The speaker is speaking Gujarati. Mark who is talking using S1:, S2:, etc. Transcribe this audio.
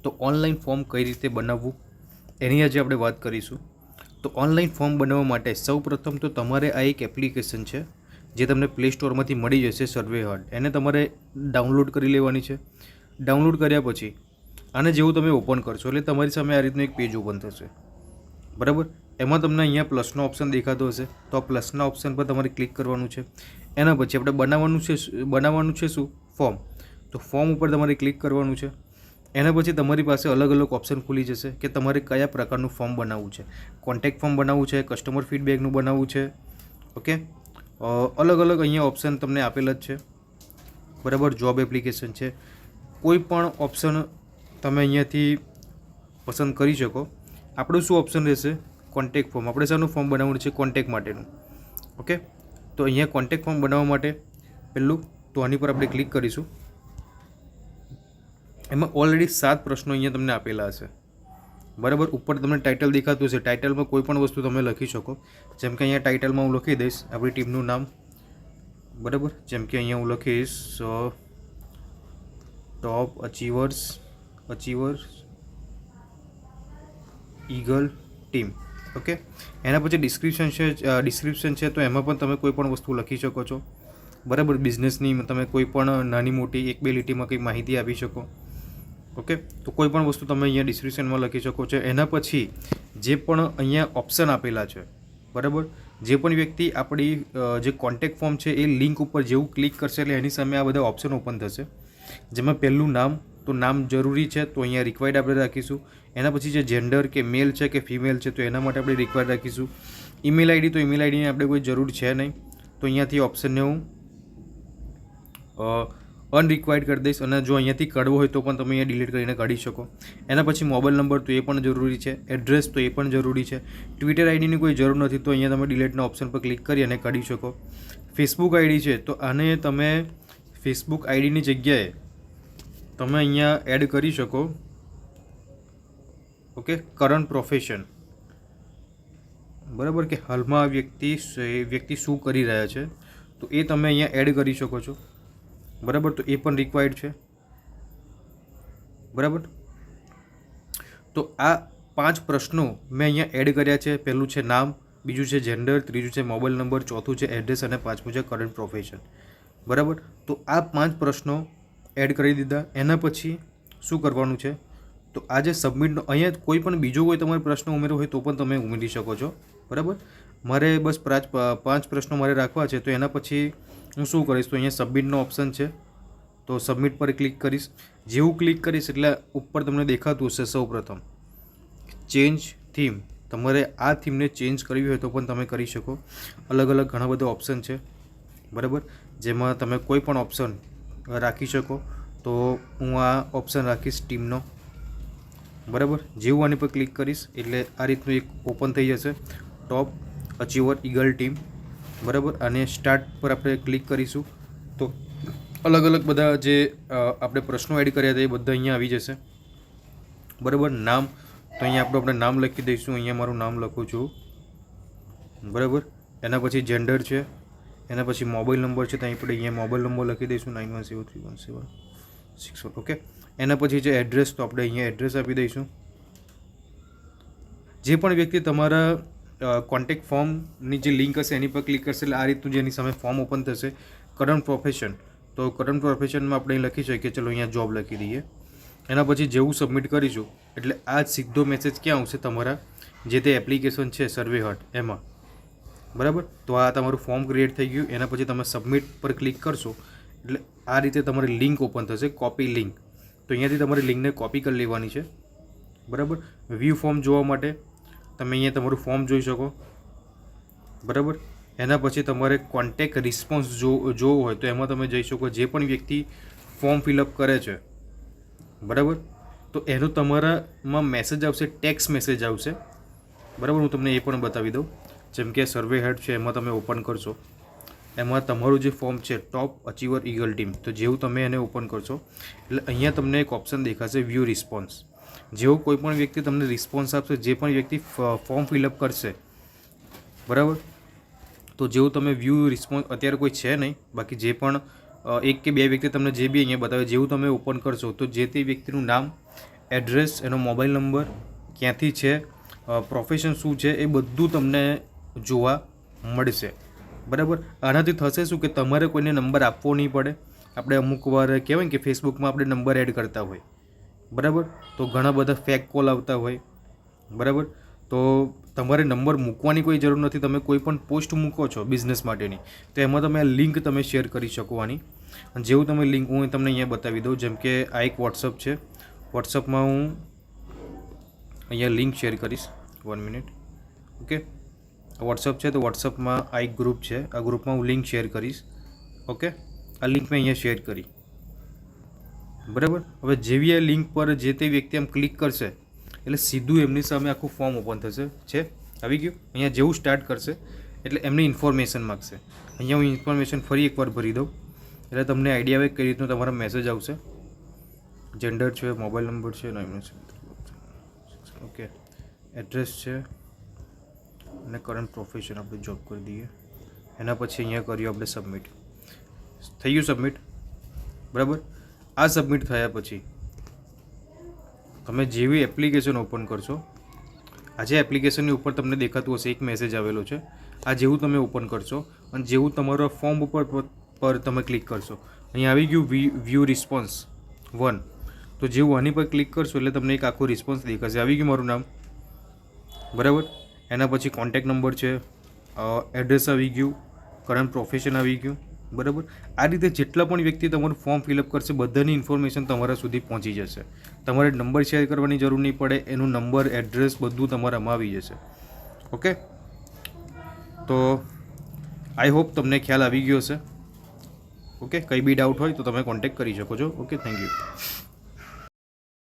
S1: તો ઓનલાઈન ફોર્મ કઈ રીતે બનાવવું એની આજે આપણે વાત કરીશું. તો ઓનલાઈન ફોર્મ બનાવવા માટે સૌપ્રથમ તો તમારે આ એક એપ્લિકેશન છે જે તમને પ્લે સ્ટોરમાંથી મળી જશે, સર્વે હાર્ટ. એને તમારે ડાઉનલોડ કરી લેવાની છે. ડાઉનલોડ કર્યા પછી આને જેવું તમે ઓપન કરશો એટલે તમારી સામે આ રીતનું એક પેજ ઓપન થશે, બરાબર. એમાં તમને અહીંયા પ્લસનો ઓપ્શન દેખાતો હશે, તો આ પ્લસના ઓપ્શન પર તમારે ક્લિક કરવાનું છે. એના પછી આપણે બનાવવાનું છે શું? ફોર્મ. તો ફોર્મ ઉપર તમારે ક્લિક કરવાનું છે. એના પછી તમારી પાસે અલગ અલગ ઓપ્શન ખુલી જશે કે તમારે કયા પ્રકારનું ફોર્મ બનાવવું છે. કોન્ટેક્ટ ફોર્મ બનાવવું છે, કસ્ટમર ફીડબેકનું બનાવવું છે, ઓકે. અલગ અલગ અહીંયા ઓપ્શન તમને આપેલા જ છે, બરાબર. જોબ એપ્લિકેશન છે, કોઈ પણ ઓપ્શન તમે અહીંયાથી પસંદ કરી શકો. આપણું શું ઓપ્શન રહેશે? Contact form. આપણે શાનું ફોર્મ બનાવવાનું છે? કોન્ટેક્ટ માટેનું, ઓકે. તો અહીંયા કોન્ટેક્ટ ફોર્મ બનાવવા માટે પહેલું તો આની પર આપણે ક્લિક કરીશું. એમાં ઓલરેડી 7 પ્રશ્નો અહીંયા તમને આપેલા હશે, બરાબર. ઉપર તમને ટાઇટલ દેખાતું હશે. ટાઇટલમાં કોઈ પણ વસ્તુ તમે લખી શકો. જેમ કે અહીંયા ટાઇટલમાં હું લખી દઈશ આપણી ટીમનું નામ, બરાબર. જેમ કે અહીંયા હું લખીશ ટોપ અચીવર ઈગલ ટીમ, ઓકે. એના પછી ડિસ્ક્રિપ્શન છે તો એમાં પણ તમે કોઈ પણ વસ્તુ લખી શકો છો, બરાબર. બિઝનેસની તમે કોઈ પણ નાની મોટી 1-2 લીટીમાં કંઈ માહિતી આપી શકો, ઓકે. તો કોઈ પણ વસ્તુ તમે અહીંયા ડિસ્ક્રિપ્શનમાં લખી શકો છો. એના પછી જે પણ અહીંયા ઓપ્શન આપેલા છે, બરાબર. જે પણ વ્યક્તિ આપણી જે કોન્ટેક્ટ ફોર્મ છે એ લિંક ઉપર જેવું ક્લિક કરશે એટલે એની સામે આ બધા ઓપ્શન ઓપન થશે. જેમાં પહેલું નામ, તો નામ જરૂરી છે તો અહીંયા રિક્વાયર્ડ આપણે રાખીશું. એના પછી જે જેન્ડર કે મેલ છે કે ફિમેલ છે તો એના માટે આપણે રિક્વાયર્ડ રાખીશું. ઈમેલ આઈડી, તો ઈમેલ આઈડીની આપણે કોઈ જરૂર છે નહીં, તો અહીંયાથી ઓપ્શનને હું અનરિક્વાયર્ડ કરી દઈશ. અને જો અહીંયાથી કાઢવો હોય તો પણ તમે અહીંયા ડિલીટ કરીને કાઢી શકો. એના પછી મોબાઈલ નંબર, તો એ પણ જરૂરી છે. એડ્રેસ, તો એ પણ જરૂરી છે. ટ્વિટર આઈડીની કોઈ જરૂર નથી, તો અહીંયા તમે ડિલીટના ઓપ્શન પર ક્લિક કરી અને કાઢી શકો. ફેસબુક આઈડી છે તો આને તમે ફેસબુક આઈડીની જગ્યાએ તમે અહીંયા એડ કરી શકો, ઓકે. કરંટ પ્રોફેશન, બરાબર, કે હાલમાં વ્યક્તિ શું કરી રહ્યા છે તો એ તમે અહીંયા એડ કરી શકો છો, બરાબર. તો એ પણ રિક્વાયર્ડ છે, બરાબર. તો આ 5 પ્રશ્નો મેં અહીંયા એડ કર્યા છે. પહેલું છે નામ, બીજું છે જેન્ડર, ત્રીજું છે મોબાઈલ નંબર, ચોથું છે એડ્રેસ અને 5મું છે કરંટ પ્રોફેશન, બરાબર. તો આ 5 પ્રશ્નો એડ કરી દીધા. એના પછી શું કરવાનું છે? તો આ જે સબમિટનો અહીંયા કોઈ પણ બીજો કોઈ તમારે પ્રશ્ન ઉમેરવો હોય તો પણ તમે ઉમેરી શકો છો, બરાબર. મારે બસ 5 પ્રશ્નો મારે રાખવા છે, તો એના પછી હું શું કરીશ? તો અહીંયા સબમિટનો ઓપ્શન છે, તો સબમિટ પર ક્લિક કરીશ. જેવું ક્લિક કરીશ એટલે ઉપર તમને દેખાતું હશે સૌપ્રથમ ચેન્જ થીમ. તમારે આ થીમને ચેન્જ કરવી હોય તો પણ તમે કરી શકો. અલગ અલગ ઘણા બધા ઓપ્શન છે, બરાબર, જેમાં તમે કોઈ પણ ઓપ્શન રાખી શકો. તો હું આ ઓપ્શન રાખીશ ટીમનો, બરાબર. જેવું આની પર ક્લિક કરીશ એટલે આ રીતનું એક ઓપન થઈ જશે, ટોપ અચીવર ઈગલ ટીમ, બરાબર. અને સ્ટાર્ટ પર આપણે ક્લિક કરીશું તો અલગ અલગ બધા જે આપણે પ્રશ્નો એડ કર્યા હતા એ બધા અહીંયા આવી જશે, બરાબર. નામ, તો અહીંયા આપણે નામ લખી દઈશું. અહીંયા મારું નામ લખું છું, બરાબર. એના પછી જેન્ડર છે. એના પછી મોબાઈલ નંબર છે તો આપણે અહીંયા મોબાઈલ નંબર લખી દઈશું 91731761, ઓકે. એના પછી જે એડ્રેસ, તો આપણે અહીંયા એડ્રેસ આપી દઈશું. જે પણ વ્યક્તિ તમારા કોન્ટેક્ટ ફોર્મની જે લિંક હશે એની પર ક્લિક કરશે એટલે આ રીતનું જે એની સામે ફોર્મ ઓપન થશે. કરંટ પ્રોફેશન, તો કરંટ પ્રોફેશનમાં આપણે લખી શકીએ, ચલો અહીંયા જોબ લખી દઈએ. એના પછી જેવું સબમિટ કરીશું એટલે આ સીધો મેસેજ ક્યાં આવશે? તમારા જે તે એપ્લિકેશન છે સર્વે હાર્ટ એમાં, બરાબર. તો આ તમારું ફોર્મ ક્રિએટ થઈ ગયું. એના પછી તમે સબમિટ પર ક્લિક કરશો એટલે આ રીતે તમારી લિંક ઓપન થશે, કોપી લિંક. તો અહીંયાથી તમારી લિંકને કોપી કરી લેવાની છે, બરાબર. વ્યૂ ફોર્મ જોવા માટે તમે અહીંયા તમારું ફોર્મ જોઈ શકો, બરાબર. એના પછી તમારે કોન્ટેક્ટ રિસ્પોન્સ જોવો હોય તો એમાં તમે જઈ શકો. જે પણ વ્યક્તિ ફોર્મ ફિલઅપ કરે છે, બરાબર, તો એનો તમારામાં મેસેજ આવશે, ટેક્સ્ટ મેસેજ આવશે, બરાબર. હું તમને એ પણ બતાવી દઉં. જેમ કે સર્વે હેડ છે એમાં તમે ઓપન કરશો, એમાં તમારું જે ફોર્મ છે ટોપ અચીવર ઈગલ ટીમ, તો જેવું તમે એને ઓપન કરશો એટલે અહીંયા તમને એક ઓપ્શન દેખાશે વ્યૂ રિસ્પોન્સ. જેવું કોઈ પણ વ્યક્તિ તમને રિસ્પોન્સ આપશે, જે પણ વ્યક્તિ ફોર્મ ફિલઅપ કરશે, બરાબર, તો જેવું તમે વ્યૂ રિસ્પોન્સ, અત્યારે કોઈ છે નહીં, બાકી જે પણ 1 કે 2 વ્યક્તિ તમને જે બી અહીંયા બતાવે, જેવું તમે ઓપન કરશો તો જે તે વ્યક્તિનું નામ, એડ્રેસ, એનો મોબાઈલ નંબર, ક્યાંથી છે, પ્રોફેશન શું છે, એ બધું તમને જોવા મળશે. બરાબર. આનાથી થશે શું કે તમારે કોઈને નંબર આપવો નહીં પડે. આપણે અમુક વાર કહેવાય કે ફેસબુકમાં આપણે નંબર એડ કરતા હોય, બરાબર, તો ઘણા બધા ફેક કોલ આવતા હોય, બરાબર. તો તમારે નંબર મૂકવાની કોઈ જરૂર નથી. તમે કોઈ પણ પોસ્ટ મૂકો છો બિઝનેસ માટેની, તો એમાં તમે આ લિંક તમે શેર કરી શકો આની. અને જેવું તમે લિંક, હું તમને અહીંયા બતાવી દઉં. જેમ કે આ એક વોટ્સઅપ છે. વોટ્સઅપમાં હું અહીંયા લિંક શેર કરીશ. 1 મિનિટ. ઓકે, વોટ્સઅપ છે તો વોટ્સઅપમાં આ એક ગ્રુપ છે. આ ગ્રુપમાં હું લિંક શેર કરીશ. ઓકે, આ લિંક મેં અહીંયા શેર કરી, બરાબર. હવે જેવી આ લિંક પર જે તે વ્યક્તિ આમ ક્લિક કરશે એટલે સીધું એમની સામે આખું ફોર્મ ઓપન થશે. છે આવી ગયું. અહીંયા જેવું સ્ટાર્ટ કરશે એટલે એમની ઇન્ફોર્મેશન માગશે. અહીંયા હું ઇન્ફોર્મેશન ફરી એકવાર ભરી દઉં એટલે તમને આઈડિયા આવે કઈ રીતનું તમારા મેસેજ આવશે. જેન્ડર છે, મોબાઈલ નંબર છે, ઓકે, એડ્રેસ છે અને કરંટ પ્રોફેશન આપણે જોબ કરી દઈએ. એના પછી અહીંયા કર્યું આપણે સબમિટ. થઈ ગયું સબમિટ, બરાબર. આ સબમિટ થયા પછી તમે જેવી એપ્લિકેશન ઓપન કરશો, આજે એપ્લિકેશનની ઉપર તમને દેખાતું હશે એક મેસેજ આવેલો છે. આ જેવું તમે ઓપન કરશો અને જેવું તમારા ફોર્મ પર તમે ક્લિક કરશો, અહીંયા આવી ગયું વ્યૂ રિસ્પોન્સ 1. તો જેવું આની પર ક્લિક કરશો એટલે તમને એક આખો રિસ્પોન્સ દેખાશે. આવી ગયું મારું નામ, બરાબર. એના પછી કોન્ટેક્ટ નંબર છે, એડ્રેસ આવી ગયું, કરંટ પ્રોફેશન આવી ગયું, બરાબર. આ રીતે જેટલા પણ વ્યક્તિ તમારું ફોર્મ ફિલઅપ કરશે બધાની ઇન્ફોર્મેશન તમારા સુધી પહોંચી જશે. તમારે નંબર શેર કરવાની જરૂર નહીં પડે. એનું નંબર, એડ્રેસ બધું તમારામાં આવી જશે. ઓકે, તો આઈ હોપ તમને ખ્યાલ આવી ગયો હશે. ઓકે, કંઈ બી ડાઉટ હોય તો તમે કોન્ટેક્ટ કરી શકો છો. Okay, thank you.